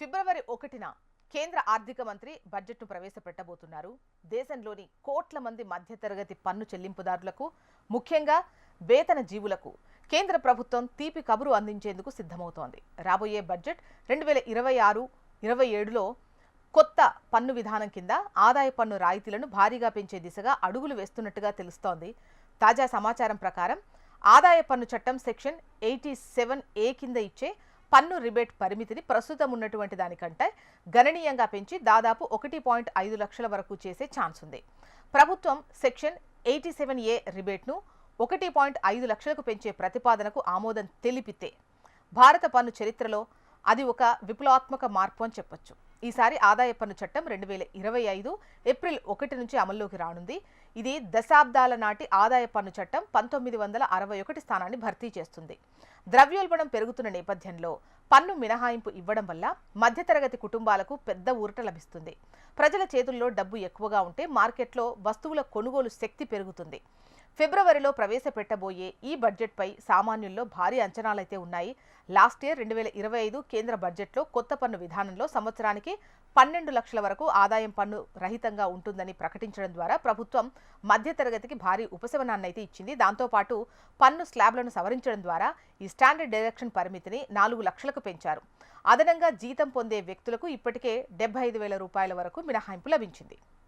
ఫిబ్రవరి 1న కేంద్ర ఆర్థిక మంత్రి బడ్జెట్ను ప్రవేశపెట్టబోతున్నారు. దేశంలోని కోట్ల మంది మధ్యతరగతి పన్ను చెల్లింపుదారులకు, ముఖ్యంగా వేతన జీవులకు కేంద్ర ప్రభుత్వం తీపి కబురు అందించేందుకు సిద్ధమవుతోంది. రాబోయే బడ్జెట్ 2026-27లో కొత్త పన్ను విధానం కింద ఆదాయ పన్ను రాయితీలను భారీగా పెంచే దిశగా అడుగులు వేస్తున్నట్టుగా తెలుస్తోంది. తాజా సమాచారం ప్రకారం ఆదాయ పన్ను చట్టం సెక్షన్ 87A కింద ఇచ్చే పన్ను రిబేట్ పరిమితిని ప్రస్తుతం ఉన్నటువంటి దానికంటే గణనీయంగా పెంచి దాదాపు 1.5 లక్షల వరకు చేసే ఛాన్స్ ఉంది. ప్రభుత్వం సెక్షన్ 87A రిబేట్ను 1.5 లక్షలకు పెంచే ప్రతిపాదనకు ఆమోదం తెలిపితే భారత పన్ను చరిత్రలో అది ఒక విప్లవాత్మక మార్పు అని చెప్పొచ్చు. ఈసారి ఆదాయ పన్ను చట్టం 2025 ఏప్రిల్ 1 నుంచి అమల్లోకి రానుంది. ఇది దశాబ్దాల నాటి ఆదాయ పన్ను చట్టం 1961 స్థానాన్ని భర్తీ చేస్తుంది. ద్రవ్యోల్బణం పెరుగుతున్న నేపథ్యంలో పన్ను మినహాయింపు ఇవ్వడం వల్ల మధ్యతరగతి కుటుంబాలకు పెద్ద ఊరట లభిస్తుంది. ప్రజల చేతుల్లో డబ్బు ఎక్కువగా ఉంటే మార్కెట్లో వస్తువుల కొనుగోలు శక్తి పెరుగుతుంది. ఫిబ్రవరిలో ప్రవేశపెట్టబోయే ఈ బడ్జెట్పై సామాన్యుల్లో భారీ అంచనాలైతే ఉన్నాయి. లాస్ట్ ఇయర్ 2025 కేంద్ర బడ్జెట్లో కొత్త పన్ను విధానంలో సంవత్సరానికి 12 లక్షల వరకు ఆదాయం పన్ను రహితంగా ఉంటుందని ప్రకటించడం ద్వారా ప్రభుత్వం మధ్యతరగతికి భారీ ఉపశమనాన్నైతే ఇచ్చింది. దాంతోపాటు పన్ను స్లాబ్లను సవరించడం ద్వారా ఈ స్టాండర్డ్ డైరెక్షన్ పరిమితిని 4 లక్షలకు పెంచారు. అదనంగా జీతం పొందే వ్యక్తులకు ఇప్పటికే 75,000 రూపాయల వరకు మినహాయింపు లభించింది.